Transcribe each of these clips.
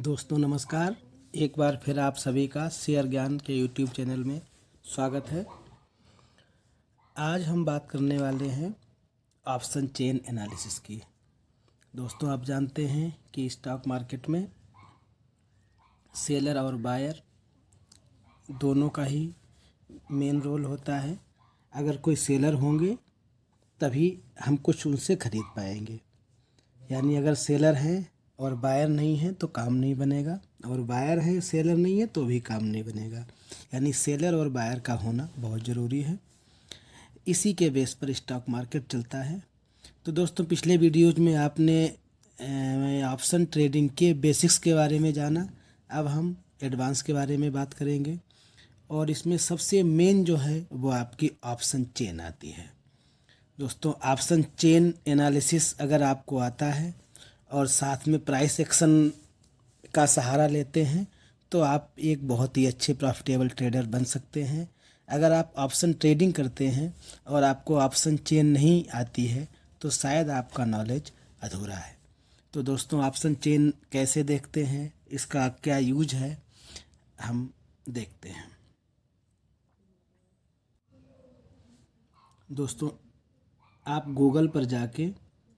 दोस्तों नमस्कार। एक बार फिर आप सभी का शेयर ज्ञान के यूट्यूब चैनल में स्वागत है। आज हम बात करने वाले हैं ऑप्शन चेन एनालिसिस की। दोस्तों आप जानते हैं कि स्टॉक मार्केट में सेलर और बायर दोनों का ही मेन रोल होता है। अगर कोई सेलर होंगे तभी हम कुछ उनसे खरीद पाएंगे, यानी अगर सेलर है और बायर नहीं है तो काम नहीं बनेगा, और बायर है सेलर नहीं है तो भी काम नहीं बनेगा। यानी सेलर और बायर का होना बहुत ज़रूरी है। इसी के बेस पर स्टॉक मार्केट चलता है। तो दोस्तों पिछले वीडियोज में आपने ऑप्शन ट्रेडिंग के बेसिक्स के बारे में जाना। अब हम एडवांस के बारे में बात करेंगे, और इसमें सबसे मेन जो है वो आपकी ऑप्शन चेन आती है। दोस्तों ऑप्शन चेन एनालिसिस अगर आपको आता है और साथ में प्राइस एक्शन का सहारा लेते हैं तो आप एक बहुत ही अच्छे प्रॉफिटेबल ट्रेडर बन सकते हैं। अगर आप ऑप्शन ट्रेडिंग करते हैं और आपको ऑप्शन चेन नहीं आती है तो शायद आपका नॉलेज अधूरा है। तो दोस्तों ऑप्शन चेन कैसे देखते हैं, इसका क्या यूज है, हम देखते हैं। दोस्तों आप गूगल पर जाके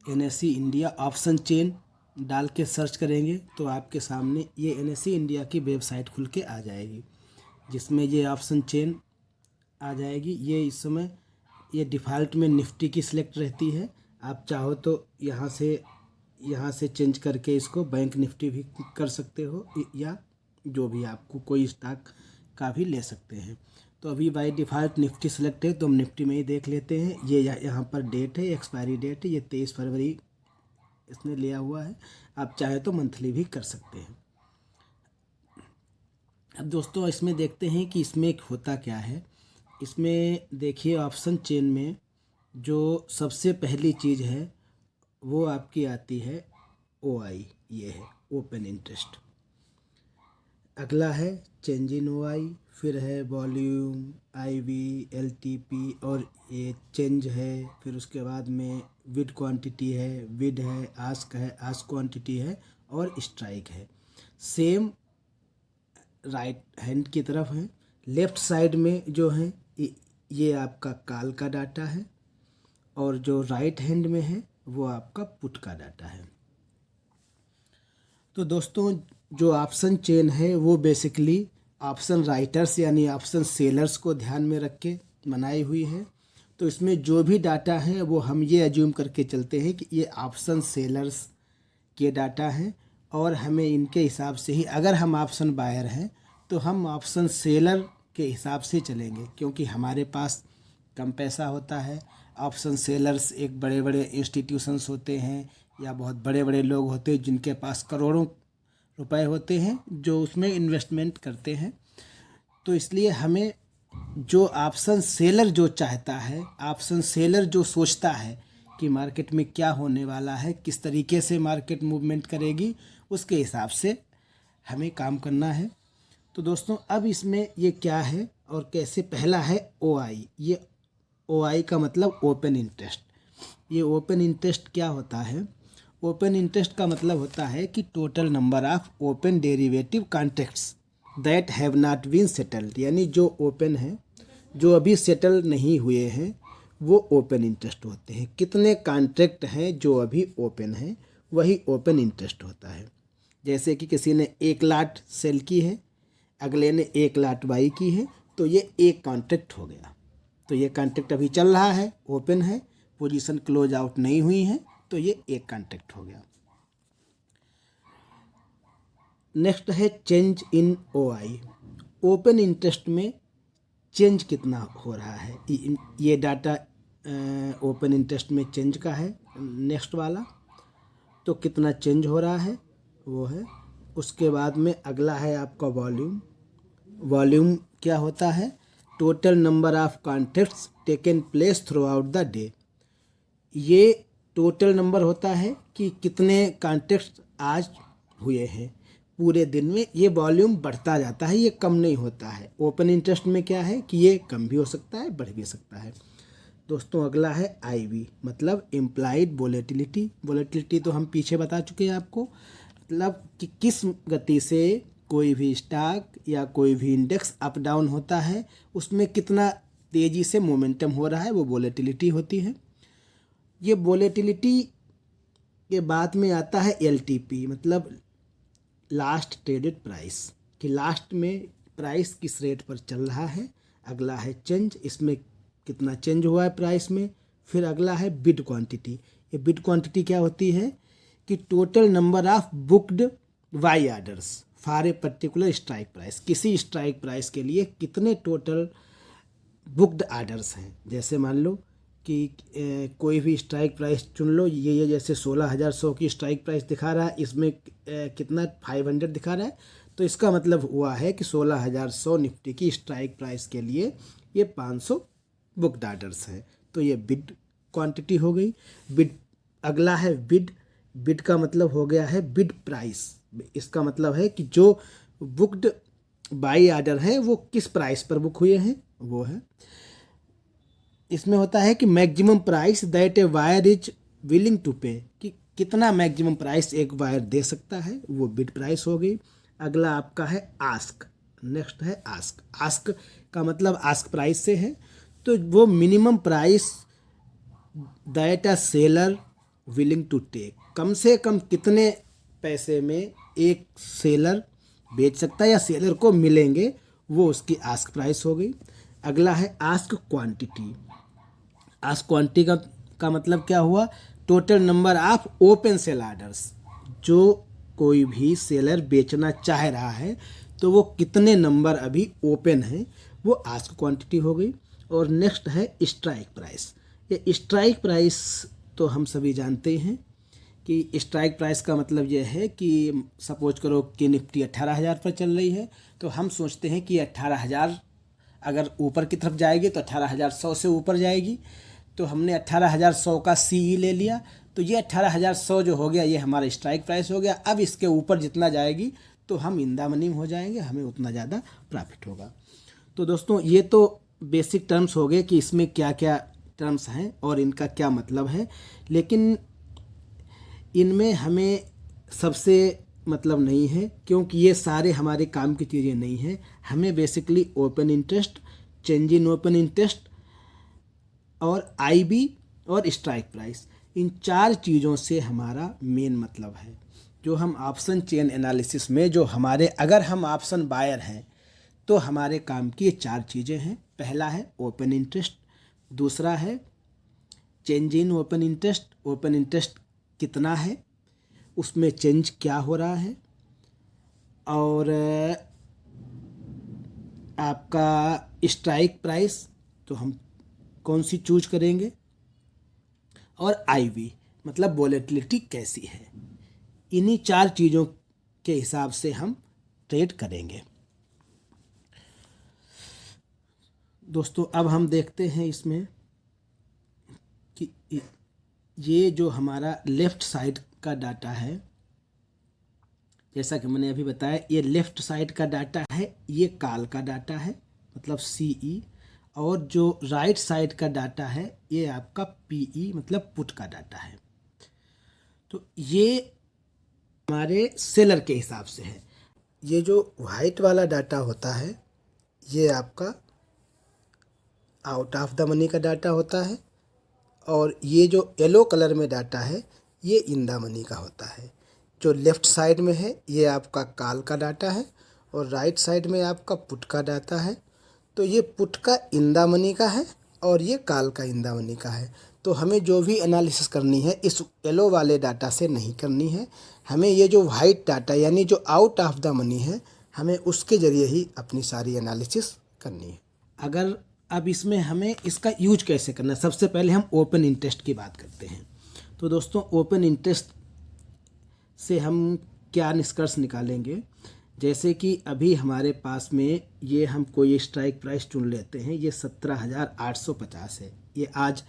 NSE इंडिया ऑप्शन चेन डाल के सर्च करेंगे तो आपके सामने ये NSE इंडिया की वेबसाइट खुल के आ जाएगी, जिसमें ये ऑप्शन चेन आ जाएगी। ये इस समय ये डिफ़ॉल्ट में निफ्टी की सिलेक्ट रहती है। आप चाहो तो यहाँ से चेंज करके इसको बैंक निफ्टी भी कर सकते हो, या जो भी आपको कोई स्टॉक का भी ले सकते हैं। तो अभी बाय डिफ़ॉल्ट निफ्टी सेलेक्ट है तो हम निफ्टी में ही देख लेते हैं। ये यहाँ पर डेट है, एक्सपायरी डेट है, ये 23 फरवरी इसने लिया हुआ है। आप चाहे तो मंथली भी कर सकते हैं। अब दोस्तों इसमें देखते हैं कि इसमें होता क्या है। इसमें देखिए ऑप्शन चेन में जो सबसे पहली चीज़ है वो आपकी आती है OI, ये है ओपन इंटरेस्ट। अगला है चेंज इन OI, फिर है वॉल्यूम, IV, LTP, और ये चेंज है। फिर उसके बाद में विड क्वांटिटी है, विड है, आस्क है, आस्क क्वांटिटी है, और स्ट्राइक है। सेम राइट हैंड की तरफ है। लेफ्ट साइड में जो है ये आपका कॉल का डाटा है, और जो राइट हैंड में है वो आपका पुट का डाटा है। तो दोस्तों जो ऑप्शन चेन है वो बेसिकली ऑप्शन राइटर्स यानी ऑप्शन सेलर्स को ध्यान में रख के बनाई हुई है। तो इसमें जो भी डाटा है वो हम ये एज्यूम करके चलते हैं कि ये ऑप्शन सेलर्स के डाटा हैं, और हमें इनके हिसाब से ही, अगर हम ऑप्शन बायर हैं तो हम ऑप्शन सेलर के हिसाब से चलेंगे, क्योंकि हमारे पास कम पैसा होता है। ऑप्शन सेलर्स एक बड़े बड़े इंस्टीट्यूशंस होते हैं या बहुत बड़े बड़े लोग होते हैं जिनके पास करोड़ों रुपए होते हैं जो उसमें इन्वेस्टमेंट करते हैं। तो इसलिए हमें जो ऑप्शन सेलर जो चाहता है, ऑप्शन सेलर जो सोचता है कि मार्केट में क्या होने वाला है, किस तरीके से मार्केट मूवमेंट करेगी, उसके हिसाब से हमें काम करना है। तो दोस्तों अब इसमें ये क्या है और कैसे। पहला है OI। ये OI का मतलब ओपन इंटरेस्ट। ये ओपन इंटरेस्ट क्या होता है? ओपन इंटरेस्ट का मतलब होता है कि total number of open derivative contracts that have not been settled, यानी जो ओपन है, जो अभी सेटल नहीं हुए हैं, वो ओपन इंटरेस्ट होते हैं। कितने कॉन्ट्रैक्ट हैं जो अभी ओपन हैं, वही ओपन इंटरेस्ट होता है। जैसे कि किसी ने 1 लाट सेल की है, अगले ने 1 लाट बाई की है, तो ये एक कॉन्ट्रैक्ट हो गया। तो ये कॉन्ट्रैक्ट अभी चल रहा है, ओपन है, पोजीशन क्लोज आउट नहीं हुई है, तो ये एक कॉन्ट्रैक्ट हो गया। नेक्स्ट है change in OI। Open interest में चेंज कितना हो रहा है, ये डाटा ओपन इंटरेस्ट में चेंज का है। नेक्स्ट वाला तो कितना चेंज हो रहा है वो है। उसके बाद में अगला है आपका वॉल्यूम। वॉल्यूम क्या होता है? Total number of contracts taken place through out the day. ये टोटल नंबर होता है कि कितने कॉन्ट्रैक्ट्स आज हुए हैं पूरे दिन में। ये वॉल्यूम बढ़ता जाता है, ये कम नहीं होता है। ओपन इंटरेस्ट में क्या है कि ये कम भी हो सकता है, बढ़ भी सकता है। दोस्तों अगला है IV, मतलब इम्प्लाइड वोलेटिलिटी। वोलेटिलिटी तो हम पीछे बता चुके हैं आपको, मतलब कि किस गति से कोई भी स्टॉक या कोई भी इंडेक्स अप डाउन होता है, उसमें कितना तेज़ी से मोमेंटम हो रहा है, वो वोलेटिलिटी होती है। ये वोलेटिलिटी के बाद में आता है LTP, मतलब लास्ट ट्रेडेड प्राइस, कि लास्ट में प्राइस किस रेट पर चल रहा है। अगला है चेंज, इसमें कितना चेंज हुआ है प्राइस में। फिर अगला है बिड क्वांटिटी। ये बिड क्वांटिटी क्या होती है कि total number of booked by orders for a particular strike price, किसी स्ट्राइक प्राइस के लिए कितने टोटल बुक्ड ऑर्डर्स हैं। जैसे मान लो कि कोई भी स्ट्राइक प्राइस चुन लो, ये जैसे 16,100 की स्ट्राइक प्राइस दिखा रहा है, इसमें कितना 500 दिखा रहा है, तो इसका मतलब हुआ है कि 16,100 निफ्टी की स्ट्राइक प्राइस के लिए ये 500 बुक्ड ऑर्डर्स हैं। तो ये बिड क्वांटिटी हो गई। बिड, अगला है बिड। बिड का मतलब हो गया है बिड प्राइस। इसका मतलब है कि जो बुक्ड बाई ऑर्डर है वो किस प्राइस पर बुक हुए हैं, वो है। इसमें होता है कि maximum price that a buyer is willing to pay, कि कितना मैक्सिमम प्राइस एक वायर दे सकता है, वो बिड प्राइस हो गई। अगला आपका है आस्क। नेक्स्ट है आस्क। आस्क का मतलब आस्क प्राइस से है, तो वो minimum price that a seller willing to take, कम से कम कितने पैसे में एक सेलर बेच सकता है या सेलर को मिलेंगे, वो उसकी आस्क प्राइस हो गई। अगला है आस्क क्वांटिटी। आस्क क्वांटिटी का मतलब क्या हुआ, total number of open sell orders, जो कोई भी सेलर बेचना चाह रहा है तो वो कितने नंबर अभी ओपन हैं, वो आस्क क्वांटिटी हो गई। और नेक्स्ट है स्ट्राइक प्राइस। ये स्ट्राइक प्राइस तो हम सभी जानते हैं कि स्ट्राइक प्राइस का मतलब ये है कि सपोज करो कि निफ्टी 18,000 पर चल रही है, तो हम सोचते हैं कि 18,000 अगर ऊपर की तरफ जाएगी तो 18,100 से ऊपर जाएगी, तो हमने 18,100 का CE ले लिया, तो ये 18,100 जो हो गया ये हमारा स्ट्राइक प्राइस हो गया। अब इसके ऊपर जितना जाएगी तो हम इंदा मनी हो जाएंगे, हमें उतना ज़्यादा प्रॉफिट होगा। तो दोस्तों ये तो बेसिक टर्म्स हो गए कि इसमें क्या क्या टर्म्स हैं और इनका क्या मतलब है, लेकिन इनमें हमें सबसे मतलब नहीं है, क्योंकि ये सारे हमारे काम की चीज़ें नहीं हैं। हमें basically open interest, change in open interest और IB और स्ट्राइक प्राइस, इन 4 चीज़ों से हमारा मेन मतलब है। जो हम ऑप्शन चेन एनालिसिस में जो हमारे, अगर हम ऑप्शन बायर हैं तो हमारे काम की ये 4 चीज़ें हैं। पहला है ओपन इंटरेस्ट, दूसरा है change in open interest, open interest कितना है, उसमें चेंज क्या हो रहा है, और आपका स्ट्राइक प्राइस तो हम कौन सी चूज करेंगे, और IB मतलब वोलेटिलिटी कैसी है। इन्हीं 4 चीज़ों के हिसाब से हम ट्रेड करेंगे। दोस्तों अब हम देखते हैं इसमें कि ये जो हमारा लेफ़्ट साइड का डाटा है, जैसा कि मैंने अभी बताया, ये लेफ़्ट साइड का डाटा है, ये कॉल का डाटा है मतलब CE, और जो राइट साइड का डाटा है ये आपका PE मतलब पुट का डाटा है। तो ये हमारे सेलर के हिसाब से है। ये जो वाइट वाला डाटा होता है ये आपका आउट ऑफ द मनी का डाटा होता है, और ये जो येलो कलर में डाटा है ये इन द मनी का होता है। जो लेफ़्ट साइड में है ये आपका कॉल का डाटा है, और राइट साइड में आपका पुट का डाटा है। तो ये पुट का इन द मनी का है और ये कॉल का इन द मनी का है। तो हमें जो भी एनालिसिस करनी है इस येलो वाले डाटा से नहीं करनी है, हमें ये जो वाइट डाटा यानी जो आउट ऑफ द मनी है, हमें उसके ज़रिए ही अपनी सारी एनालिसिस करनी है। अगर अब इसमें हमें इसका यूज कैसे करना है, सबसे पहले हम ओपन इंटरेस्ट की बात करते हैं। तो दोस्तों ओपन इंटरेस्ट से हम क्या निष्कर्ष निकालेंगे, जैसे कि अभी हमारे पास में ये हम कोई स्ट्राइक प्राइस चुन लेते हैं, ये 17,850 है। ये आज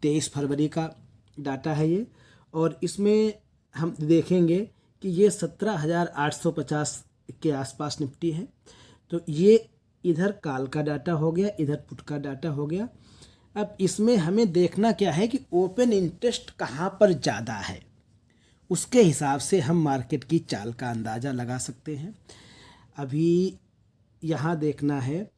23 फरवरी का डाटा है ये, और इसमें हम देखेंगे कि ये 17,850 के आसपास निफ्टी है। तो ये इधर कॉल का डाटा हो गया, इधर पुट का डाटा हो गया। अब इसमें हमें देखना क्या है कि ओपन इंटरेस्ट कहाँ पर ज़्यादा है। उसके हिसाब से हम मार्केट की चाल का अंदाज़ा लगा सकते हैं। अभी यहाँ देखना है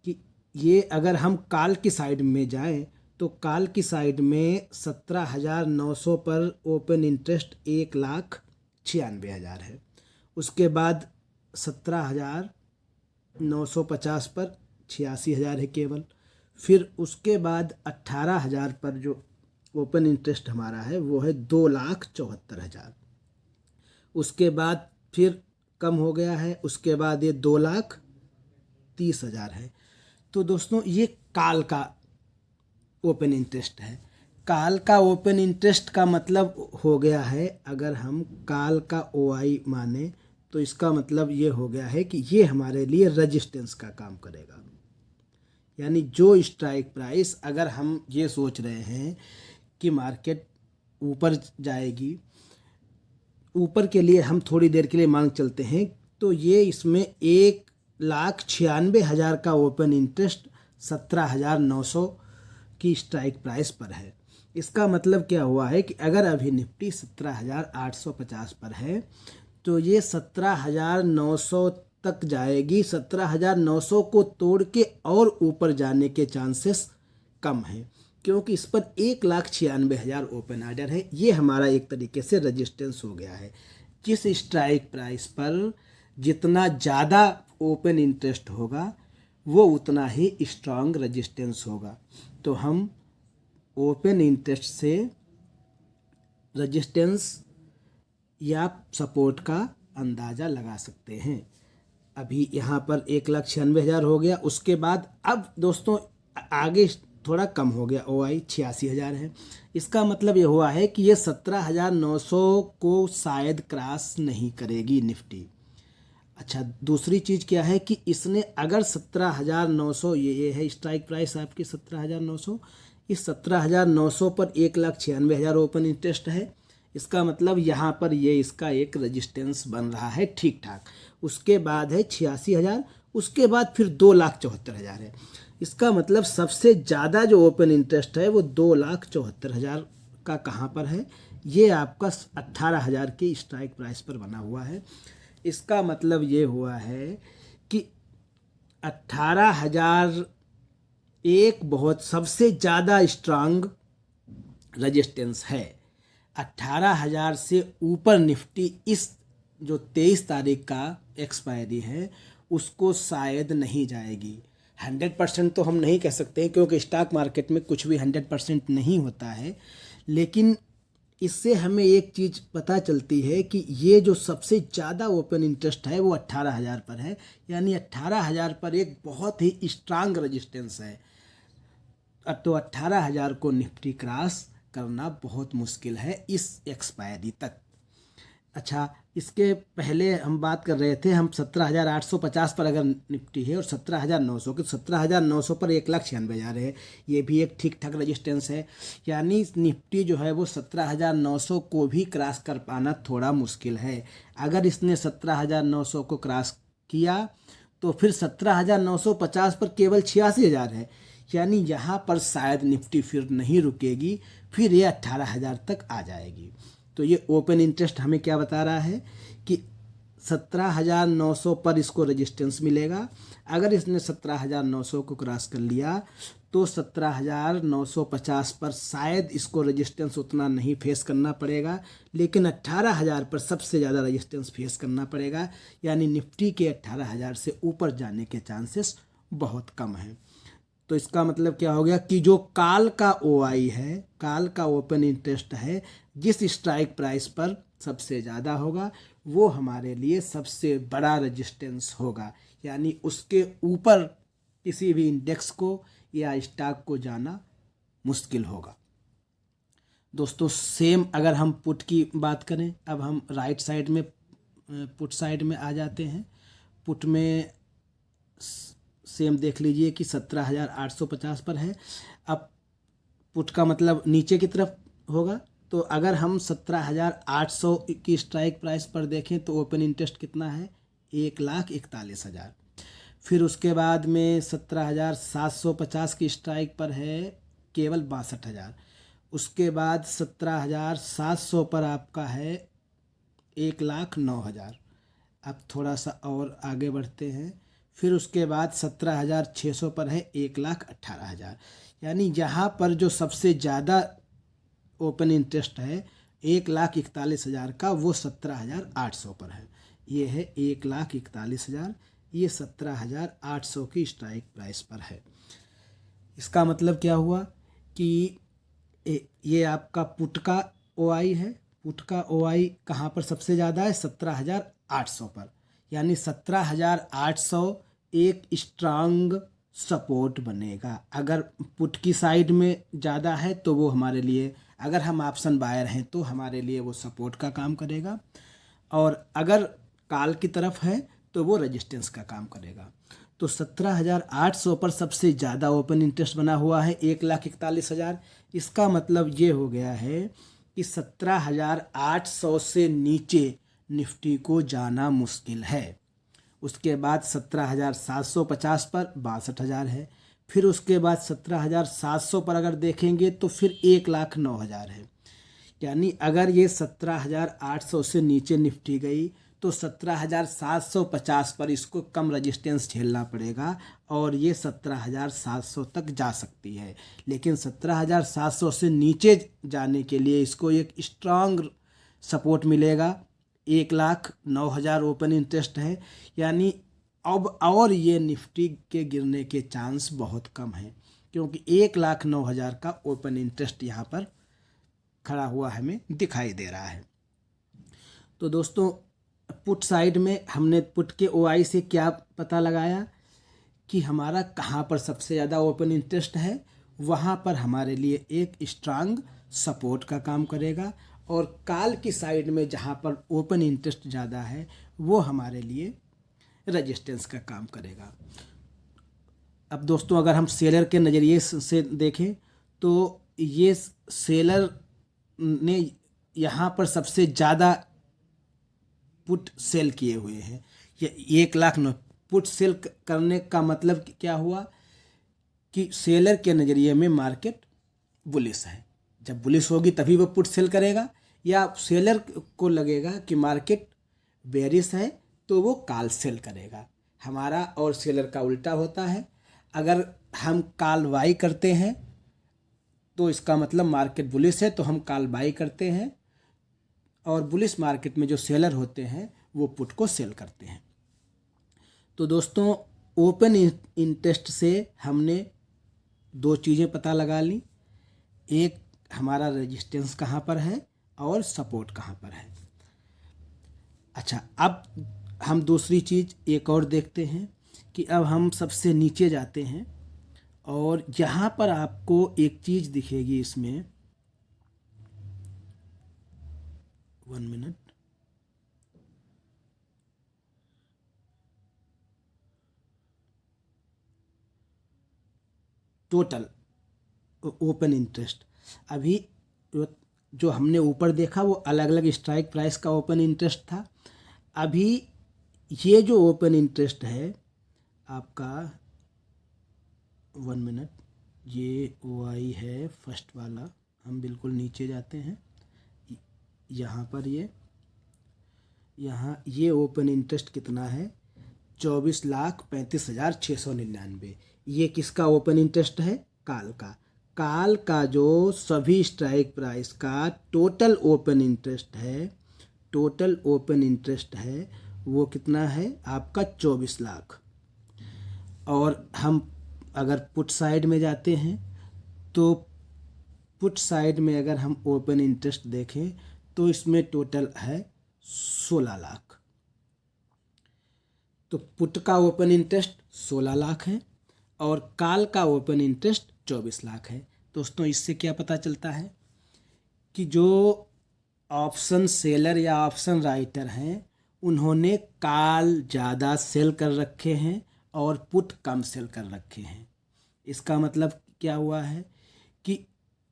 कि ये अगर हम काल की साइड में जाएं तो काल की साइड में 17,900 पर ओपन इंटरेस्ट 1,96,000 है। उसके बाद 17,950 पर 86,000 है केवल। फिर उसके बाद 18,000 पर जो ओपन इंटरेस्ट हमारा है वो है 2,74,000। उसके बाद फिर कम हो गया है, उसके बाद ये 2,30,000 है। तो दोस्तों ये काल का ओपन इंटरेस्ट है। काल का ओपन इंटरेस्ट का मतलब हो गया है, अगर हम काल का OI माने तो इसका मतलब ये हो गया है कि ये हमारे लिए रेजिस्टेंस का काम करेगा। यानी जो स्ट्राइक प्राइस, अगर हम ये सोच रहे हैं कि मार्केट ऊपर जाएगी, ऊपर के लिए हम थोड़ी देर के लिए मांग चलते हैं, तो ये इसमें 1,96,000 का ओपन इंटरेस्ट 17,900 की स्ट्राइक प्राइस पर है। इसका मतलब क्या हुआ है कि अगर अभी निफ्टी 17,850 पर है तो ये 17,900 तक जाएगी। 17,900 को तोड़ के और ऊपर जाने के चांसेस कम हैं, क्योंकि इस पर 1,96,000 ओपन ऑर्डर है। ये हमारा एक तरीके से रेजिस्टेंस हो गया है। जिस स्ट्राइक प्राइस पर जितना ज़्यादा ओपन इंटरेस्ट होगा वो उतना ही स्ट्रांग रेजिस्टेंस होगा। तो हम ओपन इंटरेस्ट से रेजिस्टेंस या सपोर्ट का अंदाज़ा लगा सकते हैं। अभी यहाँ पर 1,96,000 हो गया। उसके बाद अब दोस्तों आगे थोड़ा कम हो गया, OI 86,000 है। इसका मतलब ये हुआ है कि ये 17,900 को शायद क्रॉस नहीं करेगी निफ्टी। अच्छा, दूसरी चीज़ क्या है कि इसने अगर 17,900, ये है स्ट्राइक प्राइस आपकी 17,900, इस 17,900 पर 1,96,000 ओपन इंटरेस्ट है। इसका मतलब यहाँ पर ये इसका एक रेजिस्टेंस बन रहा है ठीक ठाक। उसके बाद है 86,000, उसके बाद फिर 2,74,000 है। इसका मतलब सबसे ज़्यादा जो ओपन इंटरेस्ट है वो 2,74,000 का कहाँ पर है, ये आपका 18,000 की स्ट्राइक प्राइस पर बना हुआ है। इसका मतलब ये हुआ है कि 18,000 एक बहुत सबसे ज़्यादा स्ट्रांग रेजिस्टेंस है। 18,000 से ऊपर निफ्टी इस जो 23 तारीख का एक्सपायरी है उसको शायद नहीं जाएगी। 100% तो हम नहीं कह सकते क्योंकि स्टॉक मार्केट में कुछ भी 100% नहीं होता है, लेकिन इससे हमें एक चीज़ पता चलती है कि ये जो सबसे ज़्यादा ओपन इंटरेस्ट है वो 18,000 पर है। यानी 18,000 पर एक बहुत ही स्ट्रांग रेजिस्टेंस है। तो 18,000 को निफ्टी क्रॉस करना बहुत मुश्किल है इस एक्सपायरी तक। अच्छा, इसके पहले हम बात कर रहे थे, हम 17,850 पर अगर निफ्टी है और 17,900 की, 17,900 पर 1,96,000 है, ये भी एक ठीक ठाक रेजिस्टेंस है। यानी निफ्टी जो है वो 17,900 को भी क्रॉस कर पाना थोड़ा मुश्किल है। अगर इसने 17,900 को क्रॉस किया तो फिर 17,950 पर केवल 86,000 है। यानी यहाँ पर शायद निफ्टी फिर नहीं रुकेगी, फिर ये 18,000 तक आ जाएगी। तो ये ओपन इंटरेस्ट हमें क्या बता रहा है कि 17,900 पर इसको रेजिस्टेंस मिलेगा। अगर इसने 17,900 को क्रॉस कर लिया तो 17,950 पर शायद इसको रेजिस्टेंस उतना नहीं फेस करना पड़ेगा, लेकिन 18,000 पर सबसे ज़्यादा रेजिस्टेंस फेस करना पड़ेगा। यानी निफ्टी के 18,000 से ऊपर जाने के चांसेस बहुत कम हैं। तो इसका मतलब क्या हो गया कि जो काल का OI है, काल का ओपन इंटरेस्ट है, जिस स्ट्राइक प्राइस पर सबसे ज़्यादा होगा वो हमारे लिए सबसे बड़ा रेजिस्टेंस होगा। यानी उसके ऊपर किसी भी इंडेक्स को या स्टॉक को जाना मुश्किल होगा। दोस्तों सेम अगर हम पुट की बात करें, अब हम राइट साइड में पुट साइड में आ जाते हैं। पुट में सेम देख लीजिए कि 17,850 पर है। अब पुट का मतलब नीचे की तरफ होगा, तो अगर हम 17,800 की स्ट्राइक प्राइस पर देखें तो ओपन इंटरेस्ट कितना है, 1,41,000। फिर उसके बाद में 17,750 की स्ट्राइक पर है केवल 62,000। उसके बाद 17,700 पर आपका है 1,09,000। अब थोड़ा सा और आगे बढ़ते हैं, फिर उसके बाद 17,600 पर है 1,18,000। यानी यहाँ पर जो सबसे ज़्यादा ओपन इंटरेस्ट है 1,41,000 का, वो 17,800 पर है। ये है 1,41,000, ये 17,800 की स्ट्राइक प्राइस पर है। इसका मतलब क्या हुआ कि ये आपका पुट का ओआई है। पुट का ओआई कहाँ पर सबसे ज़्यादा है? 17,800 पर। यानी 17,800 एक स्ट्रांग सपोर्ट बनेगा। अगर पुट की साइड में ज़्यादा है तो वो हमारे लिए, अगर हम ऑप्शन बायर हैं तो हमारे लिए वो सपोर्ट का काम करेगा, और अगर कॉल की तरफ है तो वो रेजिस्टेंस का काम करेगा। तो 17,800 पर सबसे ज़्यादा ओपन इंटरेस्ट बना हुआ है 1,41,000। इसका मतलब ये हो गया है कि 17,800 से नीचे निफ्टी को जाना मुश्किल है। उसके बाद 17,750 पर 62,000 है। फिर उसके बाद 17,700 पर अगर देखेंगे तो फिर 1,09,000 है। यानी अगर ये 17,800 से नीचे निफ्टी गई तो 17,750 पर इसको कम रजिस्टेंस झेलना पड़ेगा, और ये 17,700 तक जा सकती है। लेकिन 17,700 से नीचे जाने के लिए इसको एक स्ट्रांग सपोर्ट मिलेगा। 1,09,000 ओपन इंटरेस्ट है। यानी अब और ये निफ्टी के गिरने के चांस बहुत कम हैं, क्योंकि 1,09,000 का ओपन इंटरेस्ट यहाँ पर खड़ा हुआ हमें दिखाई दे रहा है। तो दोस्तों, पुट साइड में हमने पुट के ओआई से क्या पता लगाया कि हमारा कहाँ पर सबसे ज़्यादा ओपन इंटरेस्ट है। वहाँ पर हमारे लिए एक स्ट्रांग सपोर्ट का काम करेगा, और कॉल की साइड में जहाँ पर ओपन इंटरेस्ट ज़्यादा है वो हमारे लिए रेजिस्टेंस का काम करेगा। अब दोस्तों, अगर हम सेलर के नज़रिए से देखें तो ये सेलर ने यहाँ पर सबसे ज़्यादा पुट सेल किए हुए हैं। ये 1,09,000 पुट सेल करने का मतलब क्या हुआ कि सेलर के नज़रिए में मार्केट बुलिश है। जब बुलिश होगी तभी वो पुट सेल करेगा, या सेलर को लगेगा कि मार्केट बेरिश है तो वो कॉल सेल करेगा। हमारा और सेलर का उल्टा होता है। अगर हम कॉल बाई करते हैं तो इसका मतलब मार्केट बुलिश है तो हम कॉल बाई करते हैं, और बुलिश मार्केट में जो सेलर होते हैं वो पुट को सेल करते हैं। तो दोस्तों, ओपन इंटरेस्ट से हमने दो चीज़ें पता लगा ली। एक, हमारा रेजिस्टेंस कहाँ पर है और सपोर्ट कहाँ पर है। अच्छा, अब हम दूसरी चीज़ एक और देखते हैं कि अब हम सबसे नीचे जाते हैं, और यहाँ पर आपको एक चीज़ दिखेगी इसमें। 1 मिनट। टोटल ओपन इंटरेस्ट, अभी जो हमने ऊपर देखा वो अलग अलग स्ट्राइक प्राइस का ओपन इंटरेस्ट था। अभी ये जो ओपन इंटरेस्ट है आपका, 1 मिनट, ये ओआई है फर्स्ट वाला। हम बिल्कुल नीचे जाते हैं, यहाँ पर यहाँ ये ओपन इंटरेस्ट कितना है? 24,35,699। ये किसका ओपन इंटरेस्ट है? कॉल का। कॉल का जो सभी स्ट्राइक प्राइस का टोटल ओपन इंटरेस्ट है, टोटल ओपन इंटरेस्ट है वो कितना है आपका? 24 लाख। और हम अगर पुट साइड में जाते हैं तो पुट साइड में अगर हम ओपन इंटरेस्ट देखें तो इसमें टोटल है 16 लाख। तो पुट का ओपन इंटरेस्ट 16 लाख है और कॉल का ओपन इंटरेस्ट 24 लाख है। दोस्तों, इससे क्या पता चलता है कि जो ऑप्शन सेलर या ऑप्शन राइटर हैं उन्होंने कॉल ज़्यादा सेल कर रखे हैं और पुट कम सेल कर रखे हैं। इसका मतलब क्या हुआ है कि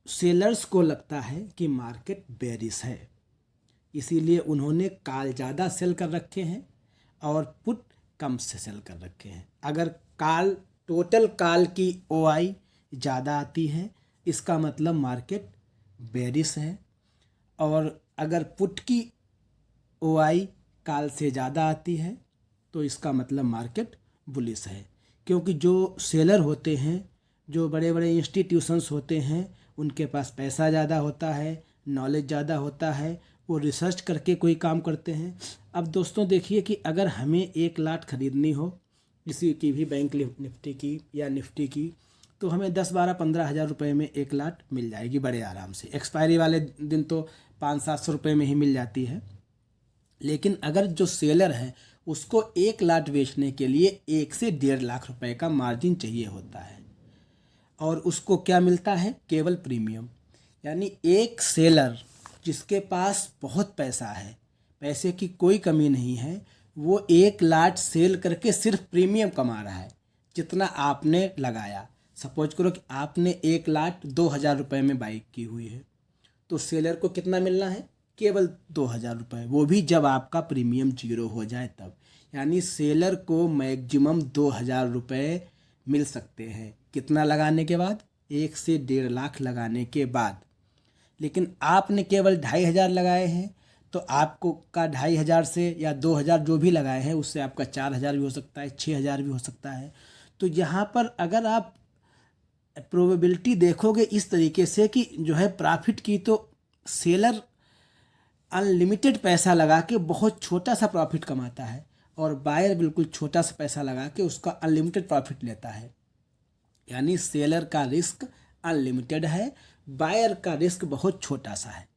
सेलर्स को लगता है कि मार्केट बेरिश है, इसीलिए उन्होंने कॉल ज़्यादा सेल कर रखे हैं और पुट कम से सेल कर रखे हैं। अगर कॉल, टोटल कॉल की ओआई ज़्यादा आती है इसका मतलब मार्केट बेरिश है, और अगर पुट की ओआई काल से ज़्यादा आती है तो इसका मतलब मार्केट बुलिश है। क्योंकि जो सेलर होते हैं, जो बड़े बड़े इंस्टीट्यूशंस होते हैं, उनके पास पैसा ज़्यादा होता है, नॉलेज ज़्यादा होता है, वो रिसर्च करके कोई काम करते हैं। अब दोस्तों देखिए कि अगर हमें 1 लाट खरीदनी हो किसी की भी बैंक निफ्टी की या निफ्टी की, तो हमें 10-12-15 हज़ार रुपये में 1 लाट मिल जाएगी बड़े आराम से। एक्सपायरी वाले दिन तो 500-700 रुपये में ही मिल जाती है। लेकिन अगर जो सेलर है उसको 1 लाट बेचने के लिए 1 से 1.5 लाख रुपए का मार्जिन चाहिए होता है, और उसको क्या मिलता है? केवल प्रीमियम। यानी एक सेलर जिसके पास बहुत पैसा है, पैसे की कोई कमी नहीं है, वो 1 लाट सेल करके सिर्फ प्रीमियम कमा रहा है जितना आपने लगाया। सपोज करो कि आपने 1 लाट 2 हज़ार रुपये में बाइक की हुई है, तो सेलर को कितना मिलना है? केवल 2 हज़ार रुपये, वो भी जब आपका प्रीमियम 0 हो जाए तब। यानी सेलर को मैक्सिमम 2 हज़ार रुपये मिल सकते हैं। कितना लगाने के बाद? 1 से 1.5 लाख लगाने के बाद। लेकिन आपने केवल 2,500 लगाए हैं, तो आपको का 2,500 से या 2,000 जो भी लगाए हैं उससे आपका 4,000 भी हो सकता है, 6,000 भी हो सकता है। तो यहाँ पर अगर आप प्रोबेबिलिटी देखोगे इस तरीके से कि जो है प्रॉफिट की, तो सेलर अनलिमिटेड पैसा लगा के बहुत छोटा सा प्रॉफिट कमाता है, और बायर बिल्कुल छोटा सा पैसा लगा के उसका अनलिमिटेड प्रॉफिट लेता है। यानी सेलर का रिस्क अनलिमिटेड है, बायर का रिस्क बहुत छोटा सा है।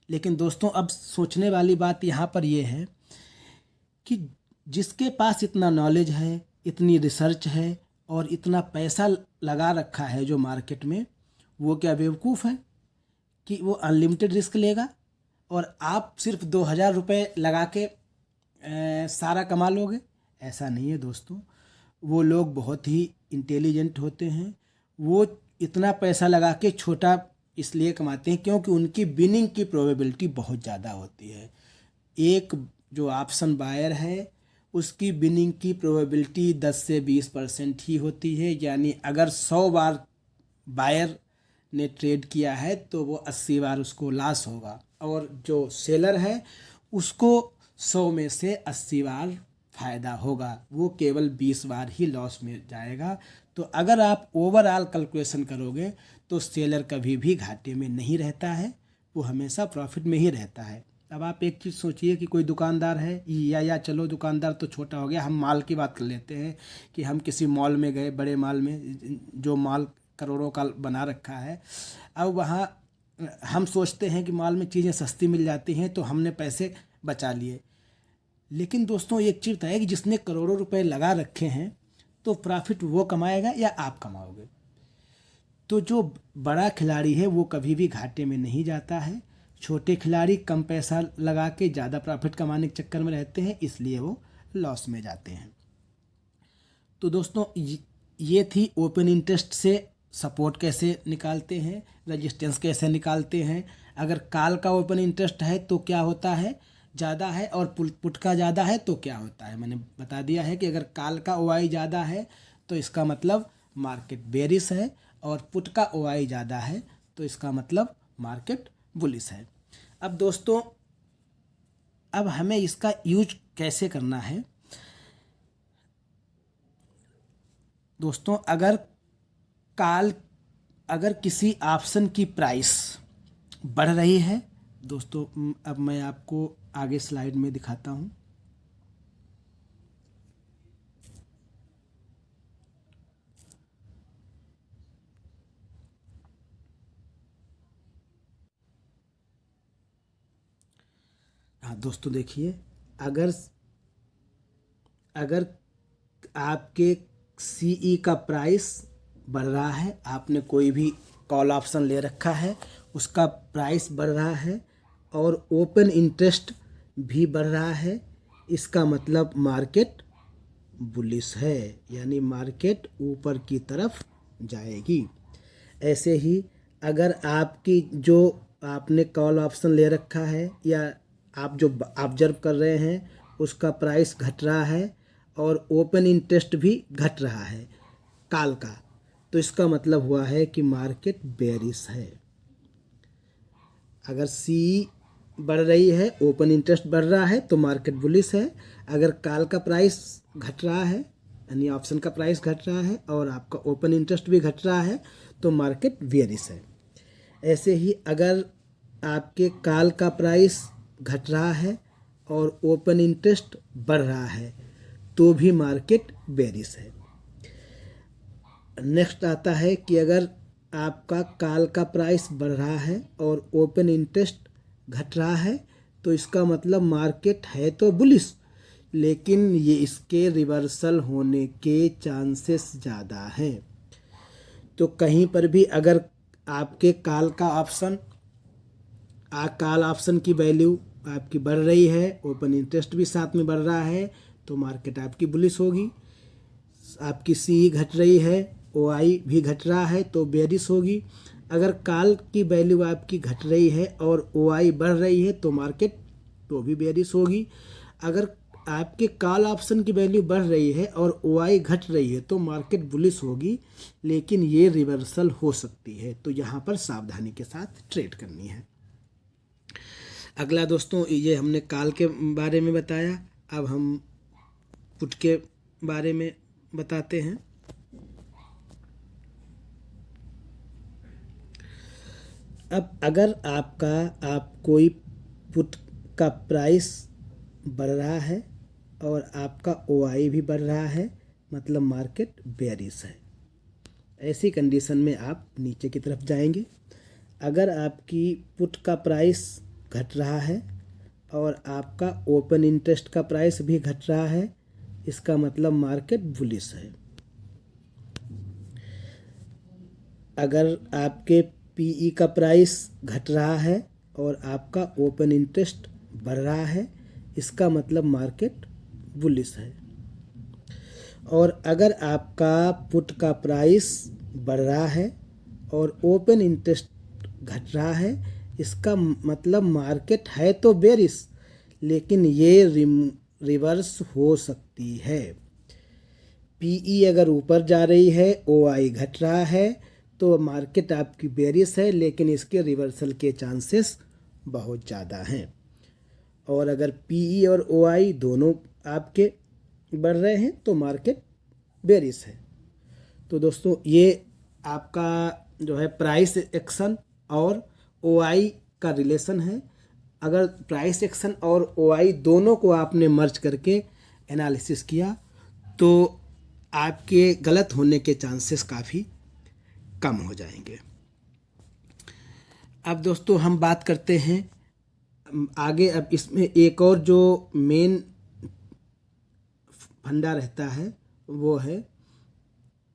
लेकिन दोस्तों अब सोचने वाली बात यहाँ पर यह है कि जिसके पास इतना नॉलेज है, इतनी रिसर्च है और इतना पैसा लगा रखा है जो मार्केट में, वो क्या बेवकूफ़ है कि वो अनलिमिटेड रिस्क लेगा और आप सिर्फ 2,000 रुपये लगा के सारा कमा लोगे? ऐसा नहीं है दोस्तों। वो लोग बहुत ही इंटेलिजेंट होते हैं। वो इतना पैसा लगा के छोटा इसलिए कमाते हैं क्योंकि उनकी विनिंग की प्रोबेबिलिटी बहुत ज़्यादा होती है। एक जो ऑप्शन बायर है उसकी विनिंग की प्रोबेबिलिटी 10 से 20% ही होती है। यानी अगर 100 बार बायर ने ट्रेड किया है तो वो 80 बार उसको लॉस होगा, और जो सेलर है उसको 100 में से 80 बार फ़ायदा होगा, वो केवल 20 बार ही लॉस में जाएगा। तो अगर आप ओवरऑल कैलकुलेशन करोगे तो सेलर कभी भी घाटे में नहीं रहता है, वो हमेशा प्रॉफिट में ही रहता है। अब आप एक चीज़ सोचिए कि कोई दुकानदार है, या चलो दुकानदार तो छोटा हो गया, हम माल की बात कर लेते हैं कि हम किसी मॉल में गए, बड़े मॉल में, जो मॉल करोड़ों का बना रखा है। अब वहाँ हम सोचते हैं कि मॉल में चीज़ें सस्ती मिल जाती हैं तो हमने पैसे बचा लिए। लेकिन दोस्तों एक चीज़ है कि जिसने करोड़ों रुपए लगा रखे हैं तो प्रॉफिट वो कमाएगा या आप कमाओगे? तो जो बड़ा खिलाड़ी है वो कभी भी घाटे में नहीं जाता है। छोटे खिलाड़ी कम पैसा लगा के ज़्यादा प्रॉफिट कमाने के चक्कर में रहते हैं, इसलिए वो लॉस में जाते हैं। तो दोस्तों ये थी ओपन इंटरेस्ट से सपोर्ट कैसे निकालते हैं, रेजिस्टेंस कैसे निकालते हैं। अगर कॉल का ओपन इंटरेस्ट है तो क्या होता है? ज़्यादा है, और पुट का ज़्यादा है तो क्या होता है? मैंने बता दिया है कि अगर कॉल का ओआई ज़्यादा है तो इसका मतलब मार्केट बेरिश है, और पुट का ओआई ज़्यादा है तो इसका मतलब मार्केट बुलिश है। अब दोस्तों अब हमें इसका यूज कैसे करना है? दोस्तों अगर किसी ऑप्शन की प्राइस बढ़ रही है, दोस्तों अब मैं आपको आगे स्लाइड में दिखाता हूँ। हाँ दोस्तों देखिए, अगर अगर आपके सीई का प्राइस बढ़ रहा है, आपने कोई भी कॉल ऑप्शन ले रखा है, उसका प्राइस बढ़ रहा है और ओपन इंटरेस्ट भी बढ़ रहा है, इसका मतलब मार्केट बुलिश है, यानी मार्केट ऊपर की तरफ जाएगी। ऐसे ही अगर आपकी जो आपने कॉल ऑप्शन ले रखा है या आप जो ऑब्जर्व कर रहे हैं उसका प्राइस घट रहा है और ओपन इंटरेस्ट भी घट रहा है कॉल का, तो इसका मतलब हुआ है कि मार्केट बेरिश है। अगर सी बढ़ रही है, ओपन इंटरेस्ट बढ़ रहा है तो मार्केट बुलिश है। अगर कॉल का प्राइस घट रहा है यानी ऑप्शन का प्राइस घट रहा है और आपका ओपन इंटरेस्ट भी घट रहा है तो मार्केट बेयरिश है। ऐसे ही अगर आपके कॉल का प्राइस घट रहा है और ओपन इंटरेस्ट बढ़ रहा है तो भी मार्केट बेयरिश है। नेक्स्ट आता है कि अगर आपका कॉल का प्राइस बढ़ रहा है और ओपन इंटरेस्ट घट रहा है तो इसका मतलब मार्केट है तो बुलिश, लेकिन ये इसके रिवर्सल होने के चांसेस ज़्यादा हैं। तो कहीं पर भी अगर आपके कॉल ऑप्शन की वैल्यू आपकी बढ़ रही है, ओपन इंटरेस्ट भी साथ में बढ़ रहा है तो मार्केट आपकी बुलिश होगी। आपकी सी घट रही है, OI भी घट रहा है तो बेयरिश होगी। अगर कॉल की वैल्यू आपकी घट रही है और OI बढ़ रही है तो मार्केट तो भी बेयरिश होगी। अगर आपके कॉल ऑप्शन की वैल्यू बढ़ रही है और OI घट रही है तो मार्केट बुलिश होगी, लेकिन ये रिवर्सल हो सकती है, तो यहाँ पर सावधानी के साथ ट्रेड करनी है। अगला दोस्तों, ये हमने कॉल के बारे में बताया, अब हम पुट के बारे में बताते हैं। अब अगर आप कोई पुट का प्राइस बढ़ रहा है और आपका OI भी बढ़ रहा है, मतलब मार्केट बेयरिश है। ऐसी कंडीशन में आप नीचे की तरफ जाएंगे। अगर आपकी पुट का प्राइस घट रहा है और आपका ओपन इंटरेस्ट का प्राइस भी घट रहा है, इसका मतलब मार्केट बुलिश है। अगर आपके PE का प्राइस घट रहा है और आपका ओपन इंटरेस्ट बढ़ रहा है, इसका मतलब मार्केट बुलिश है। और अगर आपका पुट का प्राइस बढ़ रहा है और ओपन इंटरेस्ट घट रहा है, इसका मतलब मार्केट है तो बेयरिश, लेकिन ये रिवर्स हो सकती है। PE अगर ऊपर जा रही है, OI घट रहा है तो मार्केट आपकी बेयरिश है, लेकिन इसके रिवर्सल के चांसेस बहुत ज़्यादा हैं। और अगर PE और OI दोनों आपके बढ़ रहे हैं तो मार्केट बेयरिश है। तो दोस्तों, ये आपका जो है प्राइस एक्शन और OI का रिलेशन है। अगर प्राइस एक्शन और OI दोनों को आपने मर्ज करके एनालिसिस किया तो आपके गलत होने के चांसेस काफ़ी कम हो जाएंगे। अब दोस्तों हम बात करते हैं आगे। अब इसमें एक और जो मेन फंडा रहता है वो है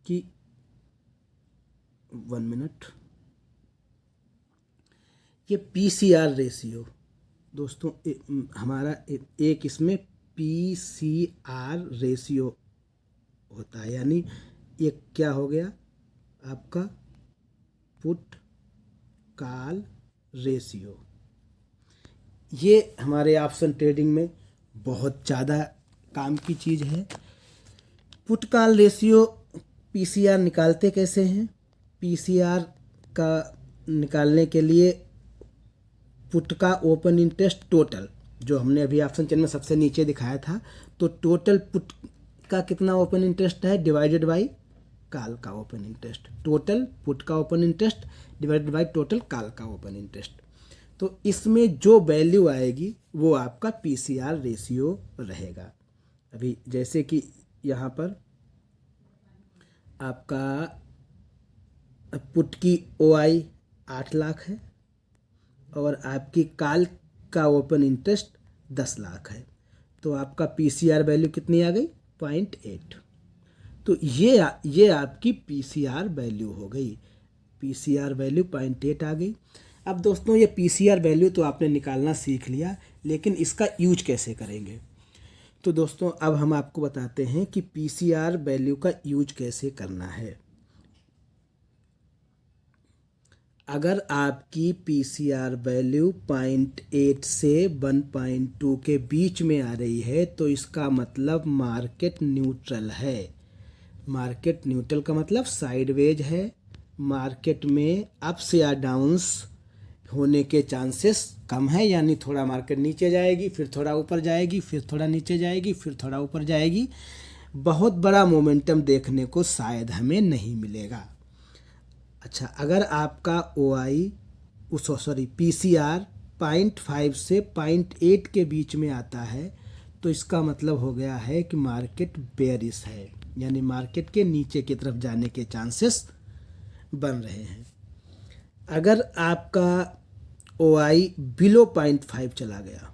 कि 1 मिनट, ये PCR रेशियो। दोस्तों हमारा एक इसमें PCR रेशियो होता है, यानी ये क्या हो गया आपका पुट कॉल रेशियो। ये हमारे ऑप्शन ट्रेडिंग में बहुत ज़्यादा काम की चीज़ है। पुट कॉल रेशियो PCR निकालते कैसे हैं? PCR का निकालने के लिए पुट का ओपन इंटरेस्ट टोटल, जो हमने अभी ऑप्शन चेन में सबसे नीचे दिखाया था, तो टोटल पुट का कितना ओपन इंटरेस्ट है डिवाइडेड बाई कॉल का ओपन इंटरेस्ट। टोटल पुट का open interest divided by total call का ओपन इंटरेस्ट। तो इसमें जो वैल्यू आएगी वो आपका PCR रेशियो रहेगा। अभी जैसे कि यहाँ पर आपका पुट की OI 8 लाख है और आपकी कॉल का ओपन इंटरेस्ट 10 लाख है, तो आपका PCR वैल्यू कितनी आ गई? 0.8। तो ये आपकी PCR वैल्यू हो गई। PCR वैल्यू 0.8 आ गई। अब दोस्तों, ये PCR वैल्यू तो आपने निकालना सीख लिया, लेकिन इसका यूज कैसे करेंगे? तो दोस्तों, अब हम आपको बताते हैं कि PCR वैल्यू का यूज कैसे करना है। अगर आपकी PCR वैल्यू 0.8 से 1.2 के बीच में आ रही है तो इसका मतलब मार्केट न्यूट्रल है। मार्केट न्यूट्रल का मतलब साइडवेज है। मार्केट में अप्स या डाउन्स होने के चांसेस कम है, यानी थोड़ा मार्केट नीचे जाएगी, फिर थोड़ा ऊपर जाएगी, फिर थोड़ा नीचे जाएगी, फिर थोड़ा ऊपर जाएगी। बहुत बड़ा मोमेंटम देखने को शायद हमें नहीं मिलेगा। अच्छा, अगर आपका PCR 0.5 से 0.8 के बीच में आता है तो इसका मतलब हो गया है कि मार्केट बेयरिश है, यानी मार्केट के नीचे की तरफ जाने के चांसेस बन रहे हैं। अगर आपका OI बिलो 0.5 चला गया,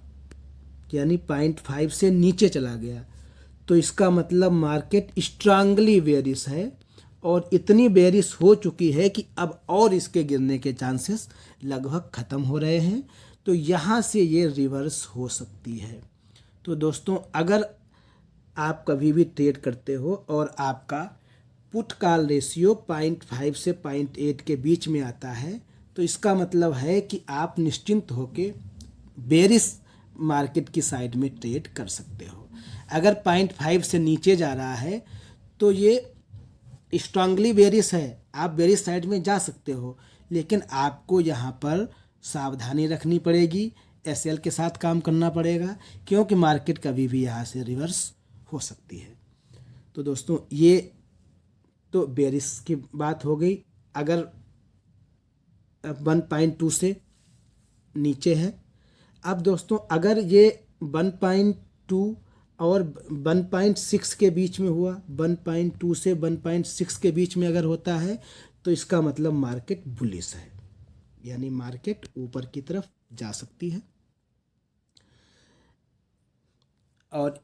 यानी 0.5 से नीचे चला गया, तो इसका मतलब मार्केट स्ट्रांगली बेयरिश है और इतनी बेयरिश हो चुकी है कि अब और इसके गिरने के चांसेस लगभग ख़त्म हो रहे हैं। तो यहाँ से ये रिवर्स हो सकती है। तो दोस्तों, अगर आप कभी भी ट्रेड करते हो और आपका पुट कॉल रेशियो 0.5 से 0.8 के बीच में आता है तो इसका मतलब है कि आप निश्चिंत होकर बेरिश मार्केट की साइड में ट्रेड कर सकते हो। अगर 0.5 से नीचे जा रहा है तो ये स्ट्रांगली बेरिश है, आप बेरिश साइड में जा सकते हो, लेकिन आपको यहाँ पर सावधानी रखनी पड़ेगी, SL के साथ काम करना पड़ेगा, क्योंकि मार्केट कभी भी यहाँ से रिवर्स हो सकती है। तो दोस्तों, ये तो बेरिश की बात हो गई। अगर 1.2 से नीचे है, अब दोस्तों अगर ये 1.2 और 1.6 के बीच में हुआ, 1.2 से 1.6 के बीच में अगर होता है तो इसका मतलब मार्केट बुलिश है, यानी मार्केट ऊपर की तरफ जा सकती है। और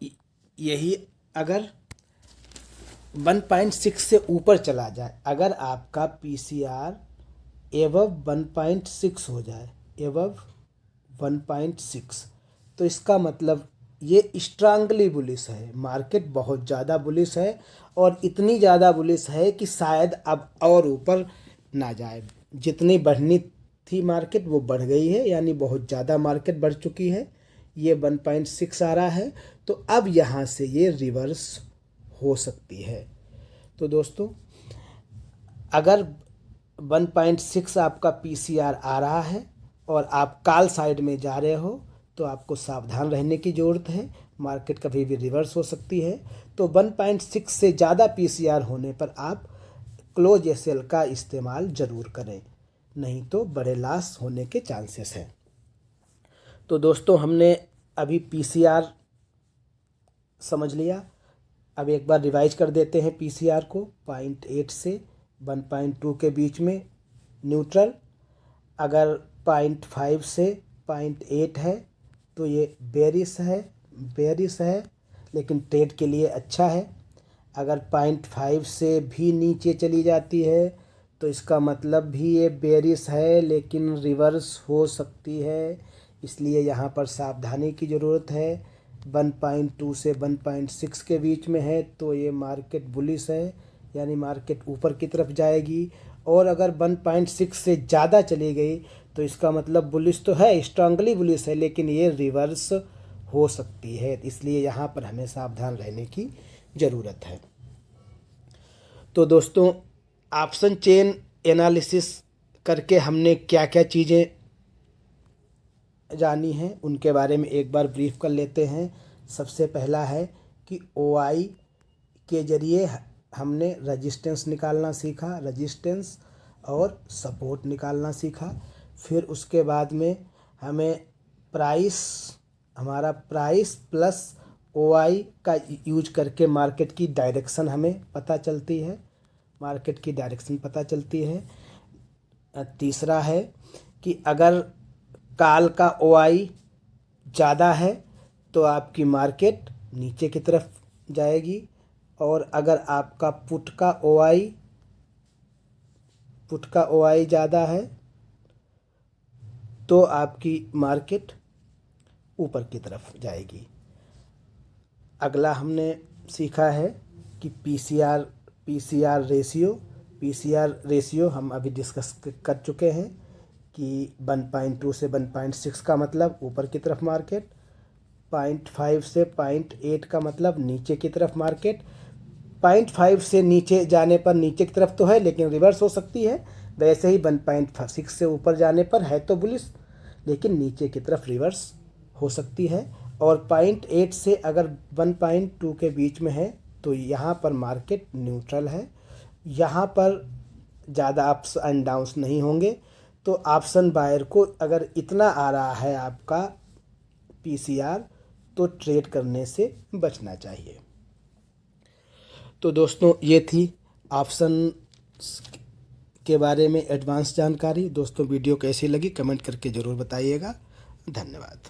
यही अगर 1.6 से ऊपर चला जाए, अगर आपका PCR एबव 1.6 हो जाए, एबव 1.6, तो इसका मतलब ये स्ट्रांगली बुलिश है, मार्केट बहुत ज़्यादा बुलिश है और इतनी ज़्यादा बुलिश है कि शायद अब और ऊपर ना जाए। जितनी बढ़नी थी मार्केट वो बढ़ गई है, यानी बहुत ज़्यादा मार्केट बढ़ चुकी है। ये 1.6 आ रहा है तो अब यहाँ से ये रिवर्स हो सकती है। तो दोस्तों, अगर 1.6 आपका PCR आ रहा है और आप कॉल साइड में जा रहे हो तो आपको सावधान रहने की ज़रूरत है, मार्केट कभी भी रिवर्स हो सकती है। तो 1.6 से ज़्यादा PCR होने पर आप क्लोज SL का इस्तेमाल ज़रूर करें, नहीं तो बड़े लॉस होने के चांसेस हैं। तो दोस्तों, हमने अभी PCR समझ लिया। अब एक बार रिवाइज कर देते हैं PCR को। 0.8 से 1.2 के बीच में न्यूट्रल, अगर 0.5 से 0.8 है तो ये बेरिश है लेकिन ट्रेड के लिए अच्छा है। अगर 0.5 से भी नीचे चली जाती है तो इसका मतलब भी ये बेरिश है लेकिन रिवर्स हो सकती है, इसलिए यहाँ पर सावधानी की ज़रूरत है। 1.2 से 1.6 के बीच में है तो ये मार्केट बुलिश है, यानी मार्केट ऊपर की तरफ जाएगी। और अगर 1.6 से ज़्यादा चली गई तो इसका मतलब बुलिश तो है, स्ट्रांगली बुलिश है, लेकिन ये रिवर्स हो सकती है, इसलिए यहाँ पर हमें सावधान रहने की ज़रूरत है। तो दोस्तों, ऑप्शन चेन एनालिसिस करके हमने क्या क्या चीज़ें जानी हैं उनके बारे में एक बार ब्रीफ कर लेते हैं। सबसे पहला है कि OI के ज़रिए हमने रजिस्टेंस निकालना सीखा, रजिस्टेंस और सपोर्ट निकालना सीखा। फिर उसके बाद में हमें हमारा प्राइस प्लस OI का यूज करके मार्केट की डायरेक्शन हमें पता चलती है, मार्केट की डायरेक्शन पता चलती है। तीसरा है कि अगर कॉल का OI ज़्यादा है तो आपकी मार्केट नीचे की तरफ जाएगी, और अगर आपका पुट का OI ज़्यादा है तो आपकी मार्केट ऊपर की तरफ जाएगी। अगला हमने सीखा है कि PCR रेशियो हम अभी डिस्कस कर चुके हैं कि 1.2 से 1.6 का मतलब ऊपर की तरफ मार्केट, 0.5 से 0.8 का मतलब नीचे की तरफ मार्केट। 0.5 से नीचे जाने पर नीचे की तरफ तो है लेकिन रिवर्स हो सकती है, वैसे ही 1.6 से ऊपर जाने पर है तो बुलिश, लेकिन नीचे की तरफ रिवर्स हो सकती है। और 0.8 से अगर 1.2 के बीच में है तो यहाँ पर मार्केट न्यूट्रल है, यहाँ पर ज़्यादा अप्स एंड डाउन्स नहीं होंगे। तो ऑप्शन बायर को अगर इतना आ रहा है आपका पीसीआर तो ट्रेड करने से बचना चाहिए। तो दोस्तों ये थी ऑप्शन के बारे में एडवांस जानकारी। दोस्तों वीडियो कैसी लगी कमेंट करके ज़रूर बताइएगा। धन्यवाद।